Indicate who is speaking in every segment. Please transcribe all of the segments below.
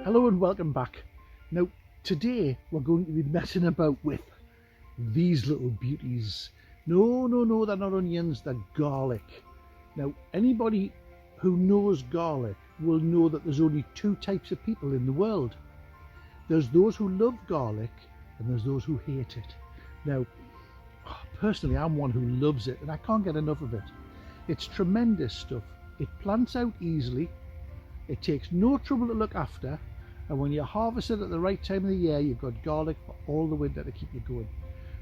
Speaker 1: Hello and welcome back. Now today we're going to be messing about with these little beauties. No, they're not onions, they're garlic. Now anybody who knows garlic will know that there's only two types of people in the world. There's those who love garlic and there's those who hate it. Now personally I'm one who loves it and I can't get enough of it. It's tremendous stuff. It plants out easily, it takes no trouble to look after, and when you harvest it at the right time of the year, you've got garlic for all the winter to keep you going.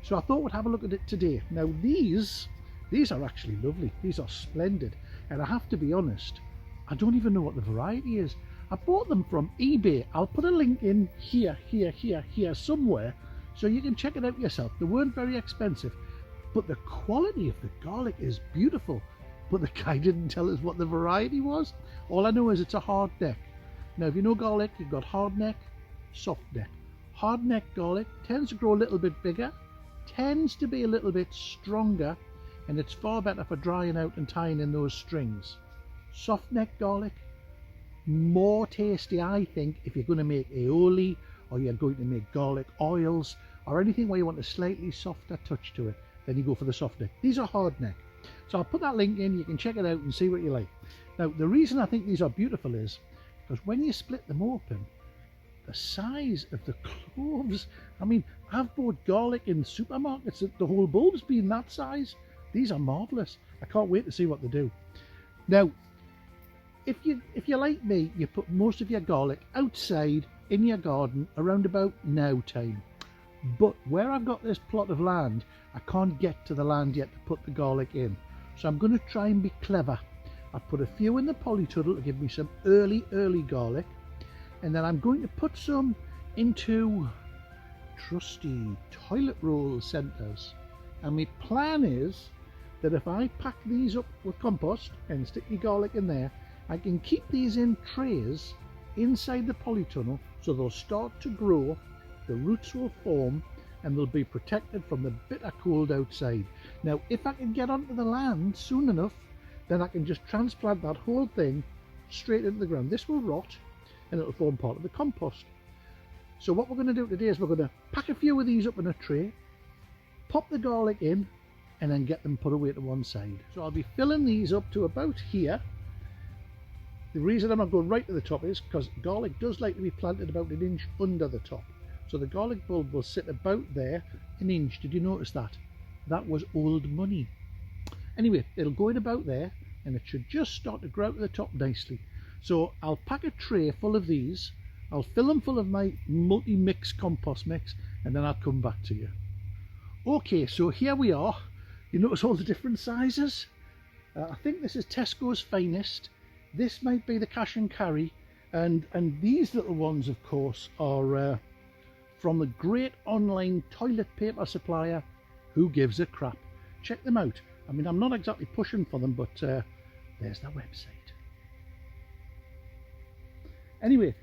Speaker 1: So I thought we'd have a look at it today. Now these are actually lovely. These are splendid. And I have to be honest, I don't even know what the variety is. I bought them from eBay. I'll put a link in here somewhere so you can check it out yourself. They weren't very expensive, but the quality of the garlic is beautiful. But the guy didn't tell us what the variety was. All I know is it's a hard neck. Now, if you know garlic, you've got hard neck, soft neck. Hard neck garlic tends to grow a little bit bigger, tends to be a little bit stronger, and it's far better for drying out and tying in those strings. Soft neck garlic, more tasty, I think, if you're going to make aioli, or you're going to make garlic oils, or anything where you want a slightly softer touch to it, then you go for the soft neck. These are hard neck. So I'll put that link in, you can check it out and see what you like. Now, the reason I think these are beautiful is because when you split them open, the size of the cloves, I mean, I've bought garlic in supermarkets that the whole bulb's been that size. These are marvellous. I can't wait to see what they do. Now, if you're like me, you put most of your garlic outside in your garden around about now time. But where I've got this plot of land, I can't get to the land yet to put the garlic in. So I'm going to try and be clever. I've put a few in the polytunnel to give me some early garlic, and then I'm going to put some into trusty toilet roll centres. And my plan is that if I pack these up with compost and stick my garlic in there, I can keep these in trays inside the polytunnel so they'll start to grow, the roots will form, and they'll be protected from the bitter cold outside. Now, if I can get onto the land soon enough, then I can just transplant that whole thing straight into the ground. This will rot and it'll form part of the compost. So what we're going to do today is we're going to pack a few of these up in a tray, pop the garlic in, and then get them put away to one side. So I'll be filling these up to about here. The reason I'm not going right to the top is because garlic does like to be planted about an inch under the top. So the garlic bulb will sit about there, an inch. Did you notice that? That was old money. Anyway, it'll go in about there and it should just start to grow out to the top nicely. So I'll pack a tray full of these, I'll fill them full of my multi-mix compost mix, and then I'll come back to you. Okay, so here we are. You notice all the different sizes? I think this is Tesco's Finest. This might be the Cash and Carry, and these little ones, of course, are from the great online toilet paper supplier, Who Gives a Crap. Check them out. I mean, I'm not exactly pushing for them, but there's their website. Anyway,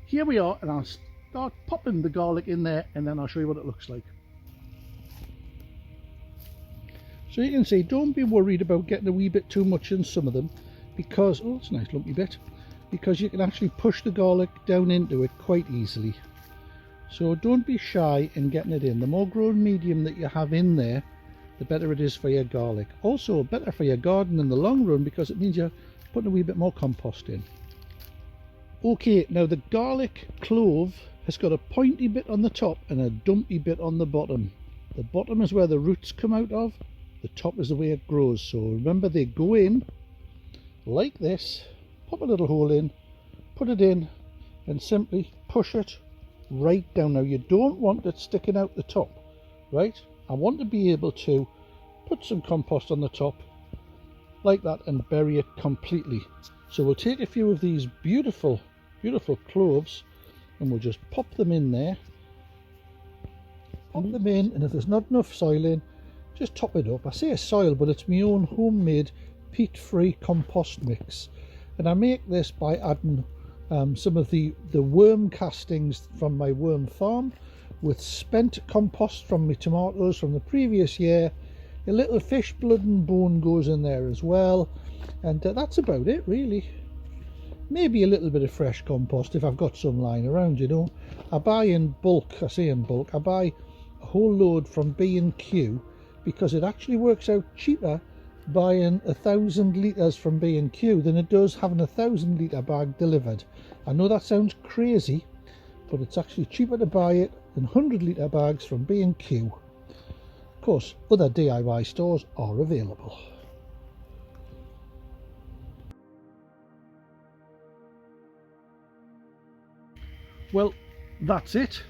Speaker 1: here we are, and I'll start popping the garlic in there, and then I'll show you what it looks like. So you can see, don't be worried about getting a wee bit too much in some of them, because, oh, it's a nice lumpy bit, because you can actually push the garlic down into it quite easily. So don't be shy in getting it in. The more grown medium that you have in there, the better it is for your garlic. Also better for your garden in the long run because it means you're putting a wee bit more compost in. Okay, now the garlic clove has got a pointy bit on the top and a dumpy bit on the bottom. The bottom is where the roots come out of, the top is the way it grows. So remember, they go in like this, pop a little hole in, put it in, and simply push it right down. Now you don't want it sticking out the top, right? I want to be able to put some compost on the top like that and bury it completely. So we'll take a few of these beautiful cloves and we'll just pop them in there, pop them in, and if there's not enough soil in, just top it up. I say soil, but it's my own homemade peat-free compost mix, and I make this by adding some of the worm castings from my worm farm with spent compost from my tomatoes from the previous year. A little fish blood and bone goes in there as well, and that's about it really. maybe a little bit of fresh compost if I've got some lying around, you know. I buy in bulk, I say in bulk, I buy a whole load from B&Q because it actually works out cheaper buying 1,000 litres from B&Q than it does having a 1,000 litre bag delivered. I know that sounds crazy, but it's actually cheaper to buy it than 100 litre bags from B&Q. Of course, other DIY stores are available. Well, that's it.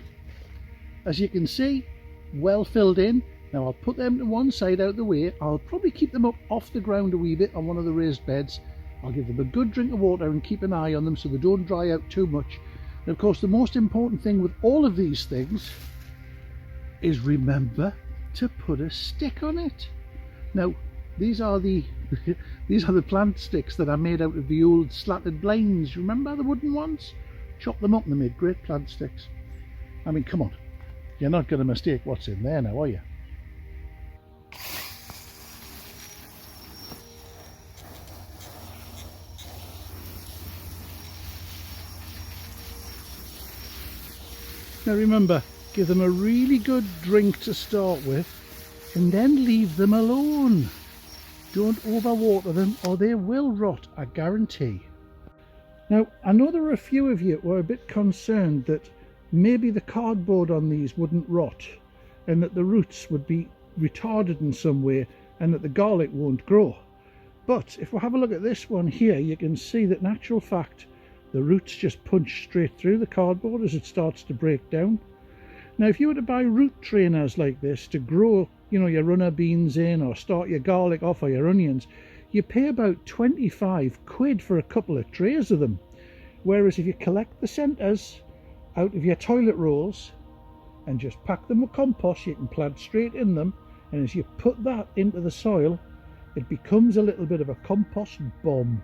Speaker 1: As you can see, well filled in. Now I'll put them to one side out the way. I'll probably keep them up off the ground a wee bit on one of the raised beds. I'll give them a good drink of water and keep an eye on them so they don't dry out too much. And of course, the most important thing with all of these things is remember to put a stick on it. Now, these are the plant sticks that I made out of the old slatted blinds. Remember the wooden ones? Chop them up and they made great plant sticks. I mean, come on, you're not going to mistake what's in there now, are you? Now remember, give them a really good drink to start with and then leave them alone. Don't overwater them or they will rot, I guarantee. Now, I know there were a few of you who were a bit concerned that maybe the cardboard on these wouldn't rot and that the roots would be retarded in some way and that the garlic won't grow. But if we have a look at this one here, you can see that in actual fact the roots just punch straight through the cardboard as it starts to break down. Now, if you were to buy root trainers like this to grow, you know, your runner beans in or start your garlic off or your onions, you pay about 25 quid for a couple of trays of them. Whereas if you collect the centres out of your toilet rolls and just pack them with compost, you can plant straight in them, and as you put that into the soil, it becomes a little bit of a compost bomb.